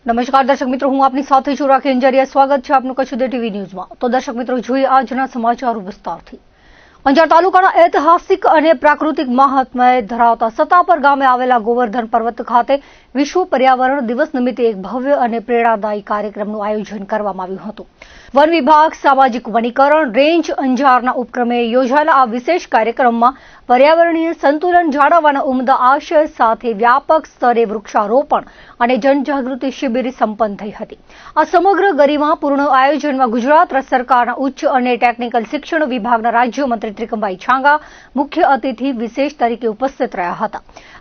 નમસ્કાર દર્શક મિત્રો, હું આપની સાથે છું રાખી અંજારિયા। સ્વાગત છે આપનું કચ્છ ટીવી ન્યૂઝમાં। તો દર્શક મિત્રો, જોઈએ આજના સમાચારો વિસ્તારથી। અંજાર તાલુકાના ઐતિહાસિક અને પ્રાકૃતિક મહાત્મ્ય ધરાવતા સતાપર ગામે આવેલા ગોવર્ધન પર્વત ખાતે વિશ્વ પર્યાવરણ દિવસ નિમિત્તે એક ભવ્ય અને પ્રેરણાદાયી કાર્યક્રમનું આયોજન કરવામાં આવ્યું હતું। વન વિભાગ, સામાજિક વનીકરણ રેન્જ અંજારના ઉપક્રમે યોજાયેલા આ વિશેષ કાર્યક્રમમાં પર્યાવરણીય સંતુલન જાળવવાના ઉમદા આશય સાથે વ્યાપક સ્તરે વૃક્ષારોપણ અને જનજાગૃતિ શિબિર સંપન્ન થઈ હતી। આ સમગ્ર ગરિમાપૂર્ણ આયોજનમાં ગુજરાત સરકારના ઉચ્ચ અને ટેકનિકલ શિક્ષણ વિભાગના રાજ્યમંત્રી ત્રિકમભાઈ છાંગા મુખ્ય અતિથિ વિશેષ તરીકે ઉપસ્થિત રહ્યા હતા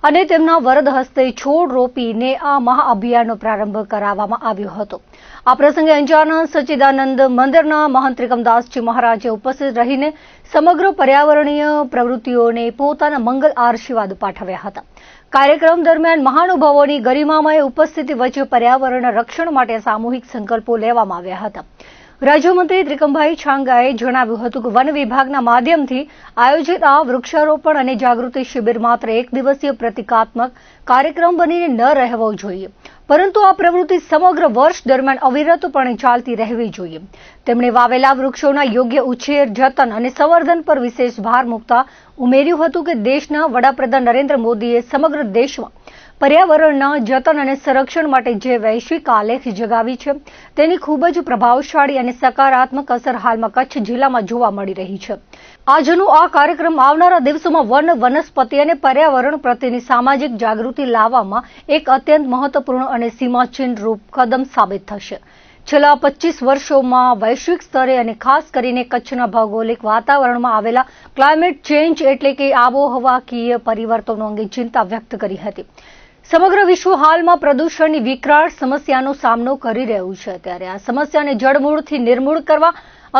અને તેમના વરદ હસ્તે છોડ રોપીને આ મહાઅભિયાનનો પ્રારંભ કરાવવામાં આવ્યો હતો। આ પ્રસંગે અંજારના સચ્ચિદાનંદ મંદિરના મહંત ત્રિકમદાસજી મહારાજે ઉપસ્થિત રહીને સમગ્ર પર્યાવરણીય પ્રવૃત્તિઓને પોતાના મંગલ આશીર્વાદ પાઠવ્યા હતા। કાર્યક્રમ દરમિયાન મહાનુભાવોની ગરિમામય ઉપસ્થિતિ વચ્ચે પર્યાવરણ રક્ષણ માટે સામૂહિક સંકલ્પો લેવામાં આવ્યા હતા। રાજ્યમંત્રી ત્રિકમભાઈ છાંગાએ જણાવ્યું હતું કે વન વિભાગના માધ્યમથી આયોજિત આ વૃક્ષારોપણ અને જાગૃતિ શિબિર માત્ર એક દિવસીય પ્રતિકાત્મક કાર્યક્રમ બનીને ન રહેવો જોઈએ, પરંતુ આ પ્રવૃત્તિ સમગ્ર વર્ષ દરમિયાન અવિરતપણે ચાલતી રહેવી જોઈએ। તેમણે વાવેલા વૃક્ષોના યોગ્ય ઉછેર, જતન અને સંવર્ધન પર વિશેષ ભાર મૂકતા ઉમેર્યું હતું કે દેશના વડાપ્રધાન નરેન્દ્ર મોદીએ સમગ્ર દેશમાં પર્યાવરણના જતન અને સંરક્ષણ માટે જે વૈશ્વિક આલેખ જગાવી છે તેની ખૂબ જ પ્રભાવશાળી અને સકારાત્મક અસર હાલમાં કચ્છ જિલ્લામાં જોવા મળી રહી છે। આજનો આ કાર્યક્રમ આવનારા દિવસોમાં વન, વનસ્પતિ અને પર્યાવરણ પ્રત્યેની સામાજિક જાગૃતિ લાવવામાં એક અત્યંત મહત્વપૂર્ણ અને સીમાચિહ્ન રૂપ કદમ સાબિત થશે। છેલ્લા 25 વર્ષોમાં વૈશ્વિક સ્તરે અને ખાસ કરીને કચ્છના ભૌગોલિક વાતાવરણમાં આવેલા ક્લાઇમેટ ચેન્જ એટલે કે આબોહવાકીય પરિવર્તનો અંગે ચિંતા વ્યક્ત કરી હતી। સમગ્ર વિશ્વ હાલમાં પ્રદૂષણની વિકરાળ સમસ્યાનો સામનો કરી રહ્યું છે, ત્યારે આ સમસ્યાને જડમૂળથી નિર્મૂળ કરવા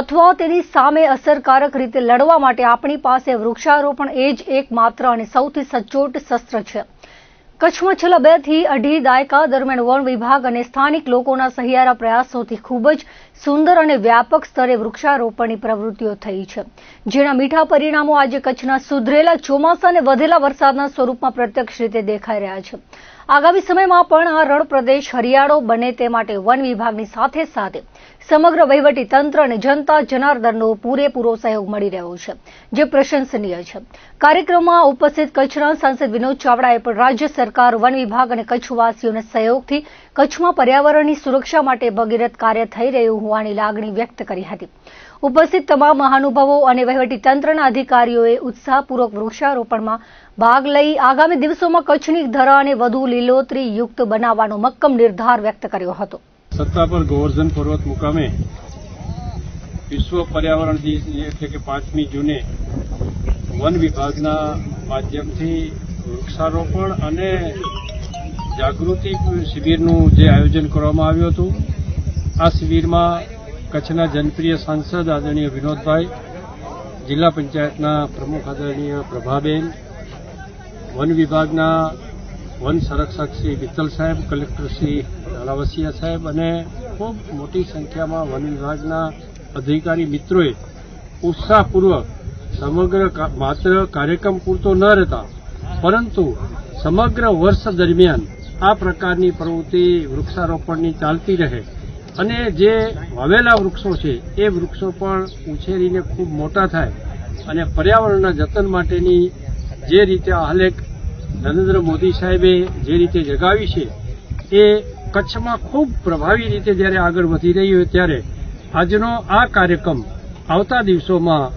અથવા તેની સામે અસરકારક રીતે લડવા માટે આપણી પાસે વૃક્ષારોપણ એ જ એકમાત્ર અને સૌથી સચોટ શસ્ત્ર છે। કચ્છમાં છેલ્લા 2 થી 2.5 દાયકા દરમિયાન વન વિભાગ અને સ્થાનિક લોકોના સહિયારા પ્રયાસોથી ખૂબ જ સુંદર અને વ્યાપક સ્તરે વૃક્ષારોપણની પ્રવૃત્તિઓ થઈ છે, જેના મીઠા પરિણામો આજે કચ્છના સુધરેલા ચોમાસા અને વધેલા વરસાદના સ્વરૂપમાં પ્રત્યક્ષ રીતે દેખાઈ રહ્યા છે। આગામી સમયમાં પણ આ રણ પ્રદેશ હરિયાળો બને તે માટે વન વિભાગની સાથે સાથે સમગ્ર વહીવટી તંત્ર અને જનતા જનાર્દનનો પૂરેપૂરો સહયોગ મળી રહ્યો છે, જે પ્રશંસનીય છે। કાર્યક્રમમાં ઉપસ્થિત કચ્છના સાંસદ વિનોદ ચાવડાએ પણ રાજ્ય સરકાર, વન વિભાગ અને કચ્છવાસીઓના સહયોગથી કચ્છમાં પર્યાવરણની સુરક્ષા માટે ભગીરથ કાર્ય થઈ રહ્યું હોવાની લાગણી વ્યક્ત કરી હતી। ઉપસ્થિત તમામ મહાનુભાવો અને વહીવટી તંત્રના અધિકારીઓએ ઉત્સાહપૂર્વક વૃક્ષારોપણમાં ભાગ લઈ આગામી દિવસોમાં કચ્છની ધરાને વધુ લીલોતરી યુક્ત બનાવવાનો મક્કમ નિર્ધાર વ્યક્ત કર્યો હતો। સત્તાપર ગોવર્ધન પર્વત મુકામે વિશ્વ પર્યાવરણ દિવસ એટલે કે 5મી જૂને વન વિભાગના માધ્યમથી વૃક્ષારોપણ અને જાગૃતિ શિબિરનું જે આયોજન કરવામાં આવ્યું હતું, આ શિબિરમાં કચ્છના જનપ્રિય સાંસદ આદરણીય વિનોદભાઈ, જિલ્લા પંચાયતના પ્રમુખ આદરણીય પ્રભાબેન, વન વિભાગના વન સંરક્ષક શ્રી મિત્તલ સાહેબ, કલેક્ટર શ્રી લાવસિયા સાહેબ અને ખૂબ મોટી સંખ્યામાં વન વિભાગના અધિકારી મિત્રોએ ઉત્સાહપૂર્વક સમગ્ર માત્ર કાર્યક્રમ પૂરતો ન રહેતા પરંતુ સમગ્ર વર્ષ દરમિયાન આ પ્રકારની પ્રવૃત્તિ વૃક્ષારોપણની ચાલતી રહે અને જે વાવેલા વૃક્ષો છે એ વૃક્ષો પણ ઉછેરીને ખૂબ મોટા થાય અને પર્યાવરણના જતન માટેની જે રીતે આલેખ નરેન્દ્ર મોદી સાહેબે જે રીતે જગાવી છે એ કચ્છમાં ખૂબ પ્રભાવી રીતે જ્યારે આગળ વધી રહી હોય ત્યારે આજનો આ કાર્યક્રમ આવતા દિવસોમાં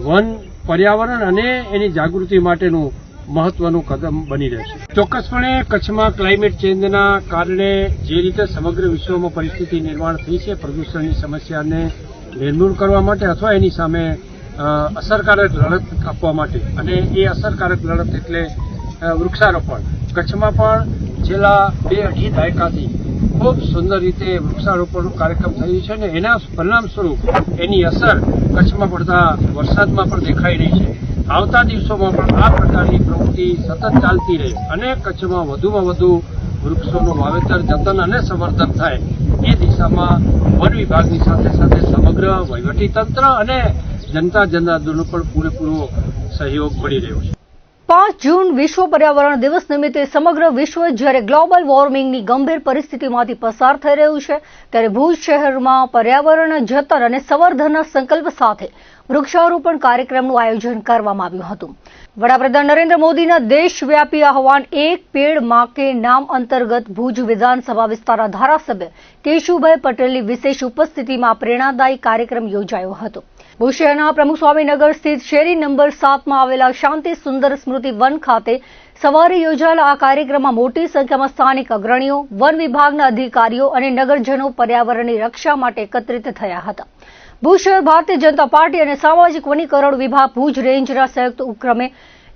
વન, પર્યાવરણ અને એની જાગૃતિ માટેનું મહત્વનું કદમ બની રહેશે। ચોક્કસપણે કચ્છમાં ક્લાઇમેટ ચેન્જના કારણે જે રીતે સમગ્ર વિશ્વમાં પરિસ્થિતિ નિર્માણ થઈ છે, પ્રદૂષણની સમસ્યાને નિર્મૂળ કરવા માટે અથવા એની સામે અસરકારક લડત આપવા માટે, અને એ અસરકારક લડત એટલે વૃક્ષારોપણ, કચ્છમાં પણ છેલ્લા 2-2.5 દાયકાથી ખૂબ સુંદર રીતે વૃક્ષારોપણનું કાર્યક્રમ થયું છે અને એના પરિણામ સ્વરૂપ એની અસર કચ્છમાં પડતા વરસાદમાં પણ દેખાઈ રહી છે। આવતા દિવસોમાં પણ આ પ્રકારની પ્રવૃત્તિ સતત ચાલતી રહે અને કચ્છમાં વધુમાં વધુ વૃક્ષોનું વાવેતર, જતન અને સંવર્ધન થાય એ દિશામાં વન વિભાગની સાથે સાથે સમગ્ર વહીવટી તંત્ર અને જનતા જનાર્દનનો પણ પૂરેપૂરો સહયોગ મળી રહ્યો છે। 5 જૂન વિશ્વ પર્યાવરણ દિવસ નિમિત્તે સમગ્ર વિશ્વ જ્યારે ગ્લોબલ વોર્મિંગની ગંભીર પરિસ્થિતિમાંથી પસાર થઈ રહ્યું છે ત્યારે ભુજ શહેરમાં પર્યાવરણ જતન અને સંવર્ધનના સંકલ્પ સાથે વૃક્ષારોપણ કાર્યક્રમનું આયોજન કરવામાં આવ્યું હતું. વડાપ્રધાન નરેન્દ્ર મોદીના દેશવ્યાપી આહવાન એક પેડ માં કે નામ અંતર્ગત ભુજ વિધાનસભા વિસ્તારના ધારાસભ્ય કેશુભાઈ પટેલની વિશેષ ઉપસ્થિતિમાં પ્રેરણાદાયી કાર્યક્રમ યોજાયો હતો. ભુજ શહેરના પ્રમુખ સ્વામીનગર સ્થિત શેરી નંબર 7માં આવેલા શાંતિ સુંદર સ્મૃતિ વન ખાતે સવારે યોજાયેલા આ કાર્યક્રમમાં મોટી સંખ્યામાં સ્થાનિક અગ્રણીઓ, વન વિભાગના અધિકારીઓ અને નગરજનો પર્યાવરણની રક્ષા માટે એકત્રિત થયા હતા. ભુજ શહેર ભારતીય જનતા પાર્ટી અને સામાજિક વનીકરણ વિભાગ ભુજ રેન્જના સંયુક્ત ઉપક્રમે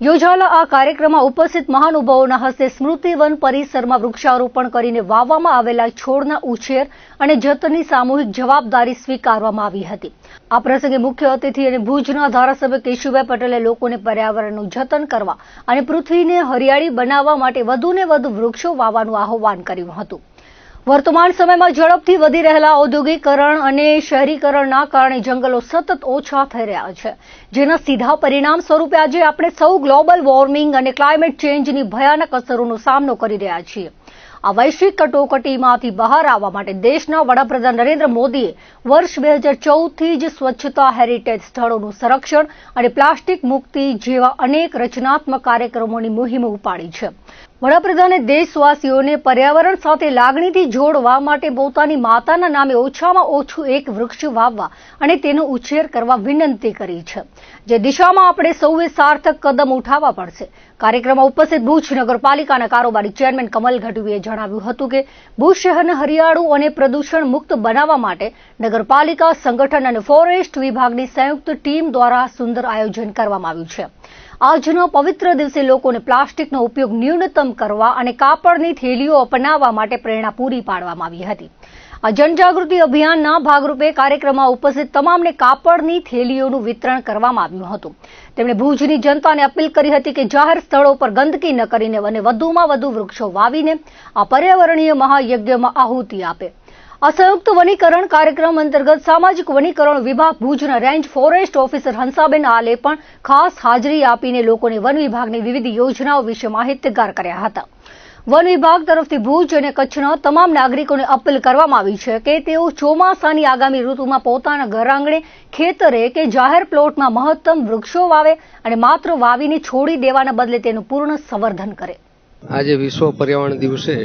યોજાયેલા આ કાર્યક્રમમાં ઉપસ્થિત મહાનુભાવોના હસ્તે સ્મૃતિવન પરિસરમાં વૃક્ષારોપણ કરીને વાવવામાં આવેલા છોડના ઉછેર અને જતનની સામૂહિક જવાબદારી સ્વીકારવામાં આવી હતી. આ પ્રસંગે મુખ્ય અતિથિ અને ભુજના ધારાસભ્ય કેશુભાઈ પટેલે લોકોને પર્યાવરણનું જતન કરવા અને પૃથ્વીને હરિયાળી બનાવવા માટે વધુને વધુ વૃક્ષો વાવવાનું આહ્વાન કર્યું હતું. વર્તમાન સમયમાં ઝડપથી વધી રહેલા ઔદ્યોગિકરણ અને શહેરીકરણના કારણે જંગલો સતત ઓછા થઈ રહ્યા છે, જેના સીધા પરિણામ સ્વરૂપે આજે આપણે સૌ ગ્લોબલ વોર્મિંગ અને ક્લાઇમેટ ચેન્જની ભયાનક અસરોનો સામનો કરી રહ્યા છીએ. આ વૈશ્વિક કટોકટીમાંથી બહાર આવવા માટે દેશના વડાપ્રધાન નરેન્દ્ર મોદીએ વર્ષ 2014થી જ સ્વચ્છતા હેરિટેજ સ્થળોનું સંરક્ષણ અને પ્લાસ્ટિક મુક્તિ જેવા અનેક રચનાત્મક કાર્યક્રમોની મુહિમ ઉપાડી છે. વડાપ્રધાને દેશવાસીઓને પર્યાવરણ સાથે લાગણીથી જોડવા માટે પોતાની માતાના નામે ઓછામાં ઓછું એક વૃક્ષ વાવવા અને તેનો ઉછેર કરવા વિનંતી કરી છે, જે દિશામાં આપણે સૌએ સાર્થક કદમ ઉઠાવવા પડશે. કાર્યક્રમમાં ઉપસ્થિત ભુજ નગરપાલિકાના કારોબારી ચેરમેન કમલ ગઢવીએ જણાવ્યું હતું કે ભુજ શહેરને હરિયાળું અને પ્રદૂષણ મુક્ત બનાવવા માટે નગરપાલિકા સંગઠન અને ફોરેસ્ટ વિભાગની સંયુક્ત ટીમ દ્વારા સુંદર આયોજન કરવામાં આવ્યું છે. આજના પવિત્ર દિવસે લોકોને પ્લાસ્ટિકનો ઉપયોગ ન્યૂનતમ કરવા અને કાપડની થેલીઓ અપનાવવા માટે પ્રેરણા પૂરી પાડવામાં આવી હતી. આ જનજાગૃતિ અભિયાનના ભાગરૂપે કાર્યક્રમમાં ઉપસ્થિત તમામને કાપડની થેલીઓનું વિતરણ કરવામાં આવ્યું હતું. તેમણે ભુજની જનતાને અપીલ કરી હતી કે જાહેર સ્થળો પર ગંદકી ન કરીને અને વધુમાં વધુ વૃક્ષો વાવીને આ પર્યાવરણીય મહાયજ્ઞમાં આહુતિ આપે. આ સંયુક્ત વનીકરણ કાર્યક્રમ અંતર્ગત સામાજિક વનીકરણ વિભાગ ભુજના રેન્જ ફોરેસ્ટ ઓફિસર હંસાબેન આલે પણ ખાસ હાજરી આપીને લોકોને વન વિભાગની વિવિધ યોજનાઓ વિશે માહિતગાર કર્યા હતા. વન વિભાગ તરફથી ભુજ અને કચ્છના તમામ નાગરિકોને અપીલ કરવામાં આવી છે કે તેઓ ચોમાસાની આગામી ઋતુમાં પોતાના ઘર આંગણે, ખેતરે કે જાહેર પ્લોટમાં મહત્તમ વૃક્ષો વાવે અને માત્ર વાવીને છોડી દેવાના બદલે તેનું પૂર્ણ સંવર્ધન કરે. આજે વિશ્વ પર્યાવરણ દિવસે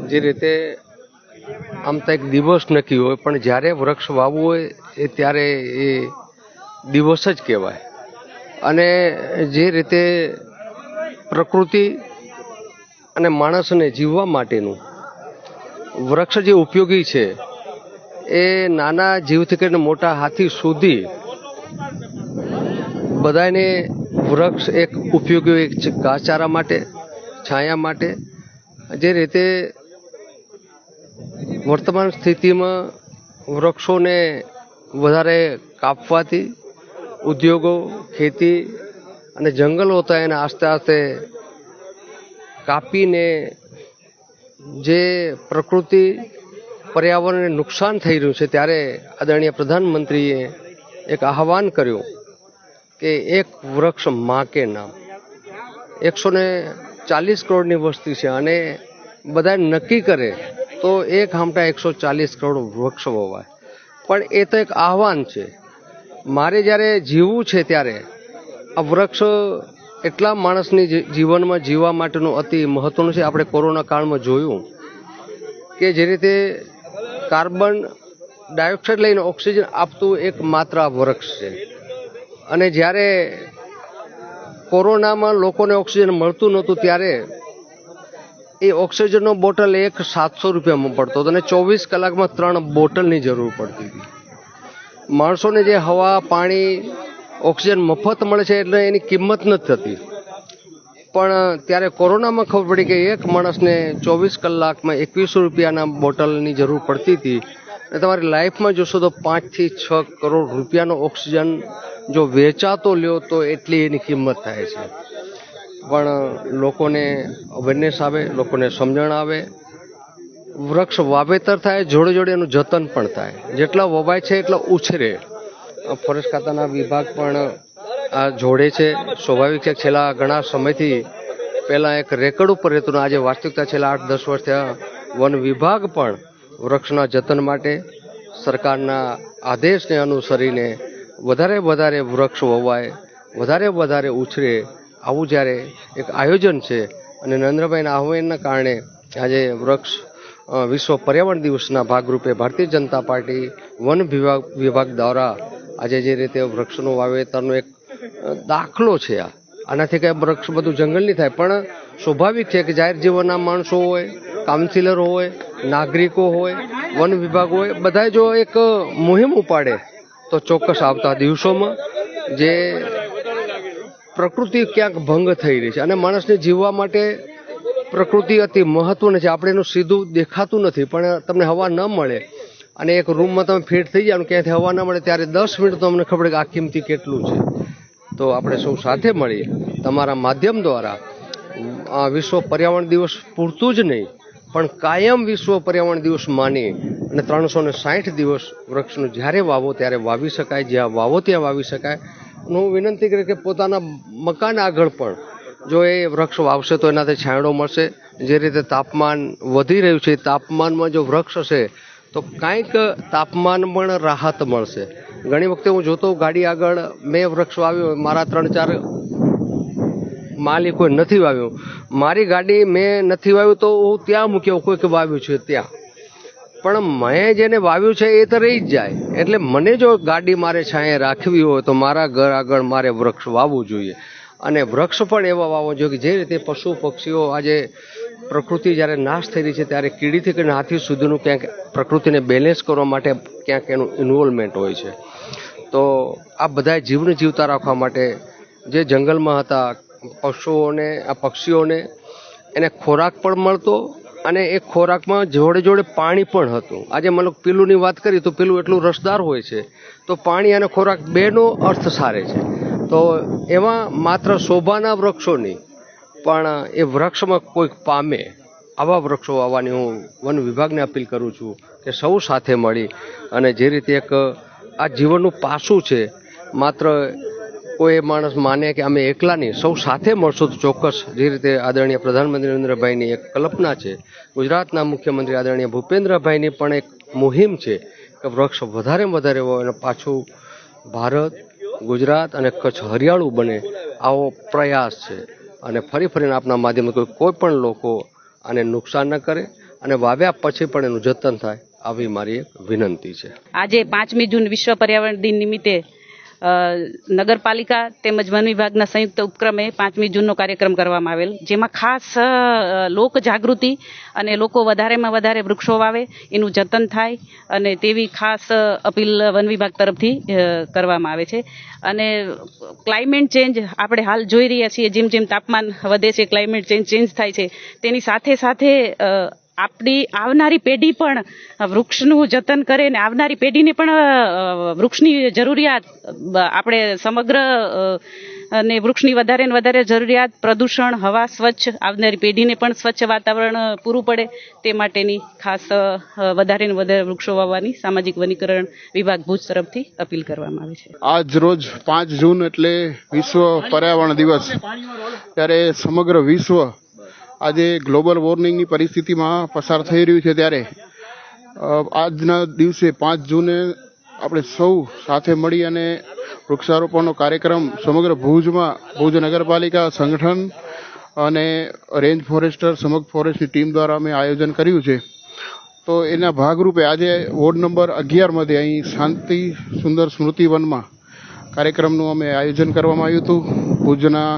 જે રીતે આમ તો એક દિવસ નક્કી હોય, પણ જ્યારે વૃક્ષ વાવવું હોય એ ત્યારે એ દિવસ જ કહેવાય. અને જે રીતે પ્રકૃતિ અને માણસને જીવવા માટેનું વૃક્ષ જે ઉપયોગી છે એ નાના જીવથી કરીને મોટા હાથી સુધી બધાને વૃક્ષ એક ઉપયોગી એક ઘાસચારા માટે, છાયા માટે. જે રીતે વર્તમાન સ્થિતિમાં વૃક્ષોને વધારે કાપવાથી ઉદ્યોગો, ખેતી અને જંગલો હતા એને આસ્તે આસ્તે કાપીને જે પ્રકૃતિ પર્યાવરણને નુકસાન થઈ રહ્યું છે, ત્યારે આદરણીય પ્રધાનમંત્રીએ એક આહવાન કર્યું કે એક વૃક્ષ માં કે નામ. 140 કરોડની વસ્તી છે અને બધા નક્કી કરે તો એક હામટા 140 કરોડ વૃક્ષ વવાય. પણ એ તો એક આહવાન છે. મારે જ્યારે જીવવું છે ત્યારે આ વૃક્ષ એટલા માણસની જીવનમાં જીવવા માટેનું અતિ મહત્વનું છે. આપણે કોરોના કાળમાં જોયું કે જે રીતે કાર્બન ડાયોક્સાઇડ લઈને ઓક્સિજન આપતું એક માત્ર આ વૃક્ષ છે. અને જ્યારે કોરોનામાં લોકોને ઓક્સિજન મળતું નહોતું ત્યારે એ ઓક્સિજનનો બોટલ એક 700 રૂપિયામાં પડતો હતો અને 24 કલાકમાં 3 બોટલની જરૂર પડતી હતી. માણસોને જે હવા, પાણી, ઓક્સિજન મફત મળે છે એટલે એની કિંમત નથી થતી. પણ ત્યારે કોરોનામાં ખબર પડી કે એક માણસને 24 કલાકમાં 2100 રૂપિયાના બોટલની જરૂર પડતી હતી. અને તમારી લાઈફમાં જોશો તો 5 થી 6 કરોડ રૂપિયાનો ઓક્સિજન જો વેચાતો લ્યો તો એટલી એની કિંમત થાય છે. પણ લોકોને અવેરનેસ આવે, લોકોને સમજણ આવે, વૃક્ષ વાવેતર થાય, જોડે જોડે એનું જતન પણ થાય. જેટલા વવાય છે એટલા ઉછરે. ફોરેસ્ટ ખાતાના વિભાગ પણ આ જોડે છે. સ્વાભાવિક છે છેલ્લા ઘણા સમયથી પહેલા એક રેકર્ડ ઉપર રહેતું ને આજે વાસ્તવિકતા છેલ્લા 8-10 વર્ષથી વન વિભાગ પણ વૃક્ષના જતન માટે સરકારના આદેશને અનુસરીને વધારે વૃક્ષ વવાય, વધારે ઉછરે, આવું જ્યારે એક આયોજન છે અને નરેન્દ્રભાઈના આહ્વાનના કારણે આજે વૃક્ષ વિશ્વ પર્યાવરણ દિવસના ભાગરૂપે ભારતીય જનતા પાર્ટી વન વિભાગ દ્વારા આજે જે રીતે વૃક્ષનું વાવેતરનો એક દાખલો છે. આનાથી કંઈ વૃક્ષ બધું જંગલ નહીં થાય, પણ સ્વાભાવિક છે કે જાહેર જીવનના માણસો હોય, કાઉન્સિલરો હોય, નાગરિકો હોય, વન વિભાગ હોય, બધા જો એક મુહિમ ઉપાડે તો ચોક્કસ આવતા દિવસોમાં જે પ્રકૃતિ ક્યાંક ભંગ થઈ રહી છે અને માણસને જીવવા માટે પ્રકૃતિ અતિ મહત્વની છે. આપણે એનું સીધું દેખાતું નથી, પણ તમને હવા ન મળે અને એક રૂમમાં તમે ફિટ થઈ જાવ ક્યાંથી હવા ન મળે ત્યારે 10 મિનિટ તો અમને ખબર કે આ કિંમતી કેટલું છે. તો આપણે સૌ સાથે મળી તમારા માધ્યમ દ્વારા વિશ્વ પર્યાવરણ દિવસ પૂરતું જ નહીં પણ કાયમ વિશ્વ પર્યાવરણ દિવસ માની અને 360 દિવસ વૃક્ષનું જ્યારે વાવો ત્યારે વાવી શકાય, જ્યાં વાવો ત્યાં વાવી શકાય. હું વિનંતી કરી કે પોતાના મકાન આગળ પણ જો એ વૃક્ષ વાવશે તો એનાથી છાંયડો મળશે. જે રીતે તાપમાન વધી રહ્યું છે, તાપમાનમાં જો વૃક્ષ હશે તો કાંઈક તાપમાન પણ રાહત મળશે. ઘણી વખતે હું જોતો ગાડી આગળ મેં વૃક્ષ વાવ્યો, મારા 3-4 માલિકોએ નથી વાવ્યું. મારી ગાડી મેં નથી વાવ્યું તો હું ત્યાં મૂક્યો, કોઈક વાવ્યું છે ત્યાં, પણ મેં જેને વાવ્યું છે એ તો રહી જ જાય. એટલે મને જો ગાડી મારે છાંયે રાખવી હોય તો મારા ઘર આગળ મારે વૃક્ષ વાવવું જોઈએ. અને વૃક્ષ પણ એવા વાવવા જોઈએ કે જે રીતે પશુ પક્ષીઓ આજે પ્રકૃતિ જ્યારે નાશ થઈ રહી છે ત્યારે કીડીથી કરીને હાથી સુધીનું ક્યાંક પ્રકૃતિને બેલેન્સ કરવા માટે ક્યાંક એનું ઇન્વોલ્વમેન્ટ હોય છે. તો આ બધા જીવને જીવતા રાખવા માટે જે જંગલમાં હતા પક્ષીઓને એને ખોરાક પણ મળતો અને એ ખોરાકમાં જોડે પાણી પણ હતું. આજે મને પીલુંની વાત કરી તો પીલું એટલું રસદાર હોય છે, તો પાણી અને ખોરાક બેનો અર્થ સારે છે. તો એમાં માત્ર શોભાના વૃક્ષો નહીં પણ એ વૃક્ષમાં કોઈક પામે આવા વૃક્ષો વાવવાની હું વન વિભાગને અપીલ કરું છું કે સૌ સાથે મળી અને જે રીતે એક આ જીવનનું પાસું છે, માત્ર કોઈ માણસ માને કે અમે એકલા નહીં, સૌ સાથે મળશું તો ચોક્કસ જે રીતે આદરણીય પ્રધાનમંત્રી નરેન્દ્રભાઈની એક કલ્પના છે, ગુજરાતના મુખ્યમંત્રી આદરણીય ભૂપેન્દ્રભાઈની પણ એક મુહિમ છે કે વૃક્ષ વધારે હોય અને પાછું ભારત, ગુજરાત અને કચ્છ હરિયાળું બને આવો પ્રયાસ છે. અને ફરીને આપના માધ્યમથી કોઈ પણ લોકો આને નુકસાન ન કરે અને વાવ્યા પછી પણ એનું જતન થાય આવી મારી એક વિનંતી છે. આજે 5મી જૂન વિશ્વ પર્યાવરણ દિન નિમિત્તે નગરપાલિકા તેમજ વન વિભાગના સંયુક્ત ઉપક્રમે 5મી જૂનનો કાર્યક્રમ કરવામાં આવેલ, જેમાં ખાસ લોક જાગૃતિ અને લોકો વધારેમાં વધારે વૃક્ષો વાવે, એનું જતન થાય અને તેવી ખાસ અપીલ વન વિભાગ તરફથી કરવામાં આવે છે. અને ક્લાઇમેટ ચેન્જ આપણે હાલ જોઈ રહ્યા છીએ, જેમ તાપમાન વધે છે, ક્લાઇમેટ ચેન્જ થાય છે, તેની સાથે આપણી આવનારી પેઢી પણ વૃક્ષનું જતન કરે અને આવનારી પેઢીને પણ વૃક્ષની જરૂરિયાત આપણે સમગ્ર અને વૃક્ષની વધારે ને વધારે જરૂરિયાત, પ્રદૂષણ, હવા સ્વચ્છ, આવનારી પેઢીને પણ સ્વચ્છ વાતાવરણ પૂરું પડે તે માટેની ખાસ વધારે ને વધારે વૃક્ષો વાવવાની સામાજિક વનીકરણ વિભાગ ભુજ તરફથી અપીલ કરવામાં આવે છે. આજ રોજ 5 જૂન એટલે વિશ્વ પર્યાવરણ દિવસ, ત્યારે સમગ્ર વિશ્વ આજે ગ્લોબલ વોર્મિંગની પરિસ્થિતિમાં પસાર થઈ રહ્યું છે, ત્યારે આજના દિવસે 5 જૂને આપણે સૌ સાથે મળી અને વૃક્ષારોપણનો કાર્યક્રમ સમગ્ર ભુજમાં ભુજ નગરપાલિકા સંગઠન અને રેન્જ ફોરેસ્ટર સમગ્ર ફોરેસ્ટની ટીમ દ્વારા અમે આયોજન કર્યું છે. તો એના ભાગરૂપે આજે વોર્ડ નંબર 11 માંથી અહીં શાંતિ સુંદર સ્મૃતિ વનમાં કાર્યક્રમનું અમે આયોજન કરવામાં આવ્યું હતું. ભુજના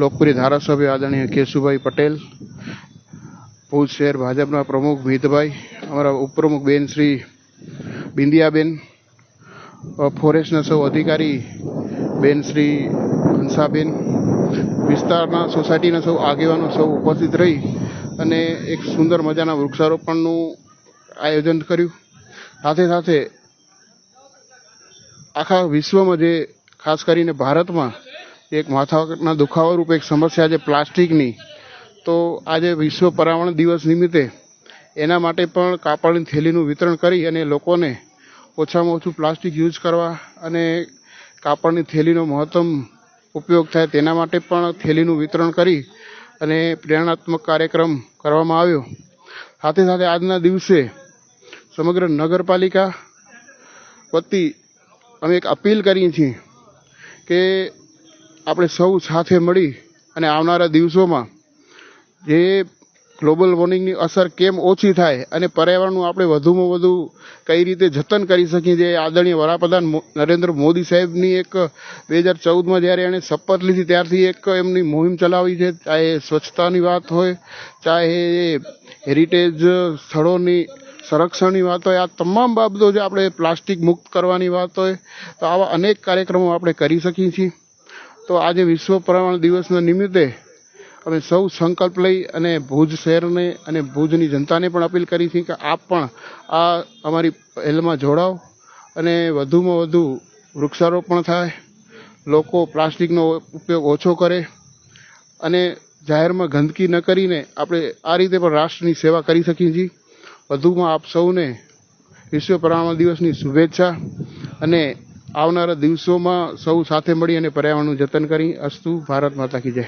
લોકપ્રિય ધારાસભ્ય આદરણીય કેશુભાઈ પટેલ, ભુજ શહેર ભાજપના પ્રમુખ મિતભાઈ, અમારા ઉપપ્રમુખ બેન શ્રી બિંદિયાબેન, ફોરેસ્ટના સૌ અધિકારી બેન શ્રી હંસાબેન, વિસ્તારના સોસાયટીના સૌ આગેવાનો સૌ ઉપસ્થિત રહી અને એક સુંદર મજાના વૃક્ષારોપણનું આયોજન કર્યું. સાથે આખા વિશ્વમાં જે ખાસ કરીને ભારતમાં એક માથાના દુખાવા રૂપ એક સમસ્યા છે પ્લાસ્ટિકની, તો આજે વિશ્વ પર્યાવરણ દિવસ નિમિત્તે એના માટે પણ કાપડની થેલીનું વિતરણ કરી અને લોકોને ઓછામાં ઓછું પ્લાસ્ટિક યુઝ કરવા અને કાપડની થેલીનો મહત્તમ ઉપયોગ થાય તેના માટે પણ થેલીનું વિતરણ કરી અને પ્રેરણાત્મક કાર્યક્રમ કરવામાં આવ્યો. સાથે સાથે આજના દિવસે સમગ્ર નગરપાલિકા વતી અમે એક અપીલ કરીએ છીએ કે આપણે સૌ સાથે મળી અને આવનારા દિવસોમાં જે ગ્લોબલ વોર્મિંગની અસર કેમ ઓછી થાય અને પર્યાવરણનું આપણે વધુમાં વધુ કઈ રીતે જતન કરી શકીએ. જે આદરણીય વડાપ્રધાન નરેન્દ્ર મોદી સાહેબની એક 2014માં જ્યારે એણે શપથ લીધી ત્યારથી એક એમની મુહિમ ચલાવી છે. ચાહે સ્વચ્છતાની વાત હોય, ચાહે હેરિટેજ સ્થળોની સંરક્ષણની વાત હોય, આ તમામ બાબતો જે આપણે પ્લાસ્ટિક મુક્ત કરવાની વાત હોય, તો આવા અનેક કાર્યક્રમો આપણે કરી શકીએ છીએ. તો આજે વિશ્વ પર્યાવરણ દિવસના નિમિત્તે અમે સૌ સંકલ્પ લઈ અને ભુજ શહેરને અને ભુજની જનતાને પણ અપીલ કરી છે કે આપ પણ આ અમારી પહેલમાં જોડાઓ અને વધુમાં વધુ વૃક્ષારોપણ થાય, લોકો પ્લાસ્ટિકનો ઉપયોગ ઓછો કરે અને જાહેરમાં ગંદકી ન કરીને આપણે આ રીતે પણ રાષ્ટ્રની સેવા કરી શકીએ છીએ. વધુમાં આપ સૌને વિશ્વ પર્યાવરણ દિવસની શુભેચ્છા અને આવનારા દિવસોમાં સૌ સાથે મળી અને પર્યાવરણનું જતન કરી. અસ્તુ. ભારત માતા કી જય.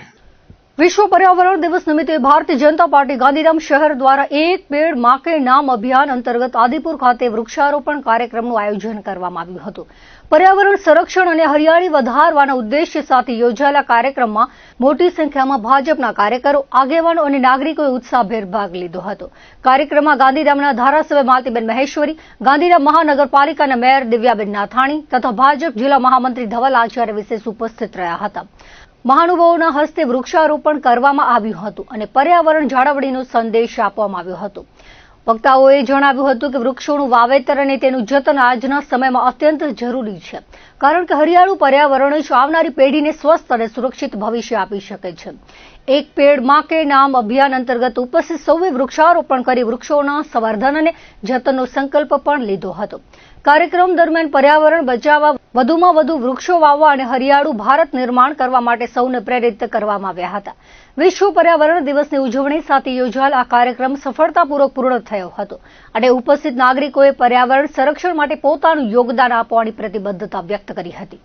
વિશ્વ પર્યાવરણ દિવસ નિમિત્તે ભારતીય જનતા પાર્ટી ગાંધીધામ શહેર દ્વારા એક પેડ માં કે નામ અભિયાન અંતર્ગત આદિપુર ખાતે વૃક્ષારોપણ કાર્યક્રમનું આયોજન કરવામાં આવ્યું હતું. પર્યાવરણ સંરક્ષણ અને હરિયાળી વધારવાના ઉદ્દેશ્ય સાથે યોજાયેલા કાર્યક્રમમાં મોટી સંખ્યામાં ભાજપના કાર્યકરો, આગેવાનો અને નાગરિકોએ ઉત્સાહભેર ભાગ લીધો હતો. કાર્યક્રમમાં ગાંધીધામના ધારાસભ્ય માલતીબેન મહેશ્વરી, ગાંધીધામ મહાનગરપાલિકાના મેયર દિવ્યાબેન નાથાણી તથા ભાજપ જિલ્લા મહામંત્રી ધવલ આચાર્ય વિશેષ ઉપસ્થિત રહ્યા હતા. મહાનુભાવોના હસ્તે વૃક્ષારોપણ કરવામાં આવ્યું હતું અને પર્યાવરણ જાળવણીનો સંદેશ આપવામાં આવ્યો હતો. વક્તાઓએ જણાવ્યું હતું કે વૃક્ષોનું વાવેતર અને તેનું જતન આજના સમયમાં અત્યંત જરૂરી છે, કારણ કે હરિયાળું પર્યાવરણ જ આવનારી પેઢીને સ્વસ્થ અને સુરક્ષિત ભવિષ્ય આપી શકે છે. એક પેડ માં કે નામ અભિયાન અંતર્ગત ઉપસ્થિત સૌએ વૃક્ષારોપણ કરી વૃક્ષોના સંવર્ધન અને જતનનો સંકલ્પ પણ લીધો હતો. કાર્યક્રમ દરમિયાન પર્યાવરણ બચાવવા, વધુમાં વધુ વૃક્ષો વાવવા અને હરિયાળું ભારત નિર્માણ કરવા માટે સૌને પ્રેરિત કરવામાં આવ્યા હતા. વિશ્વ પર્યાવરણ દિવસની ઉજવણી સાથે યોજાયેલ આ કાર્યક્રમ સફળતાપૂર્વક પૂર્ણ થયો હતો અને ઉપસ્થિત નાગરિકોએ પર્યાવરણ સંરક્ષણ માટે પોતાનું યોગદાન આપવાની પ્રતિબદ્ધતા વ્યક્ત કરી હતી.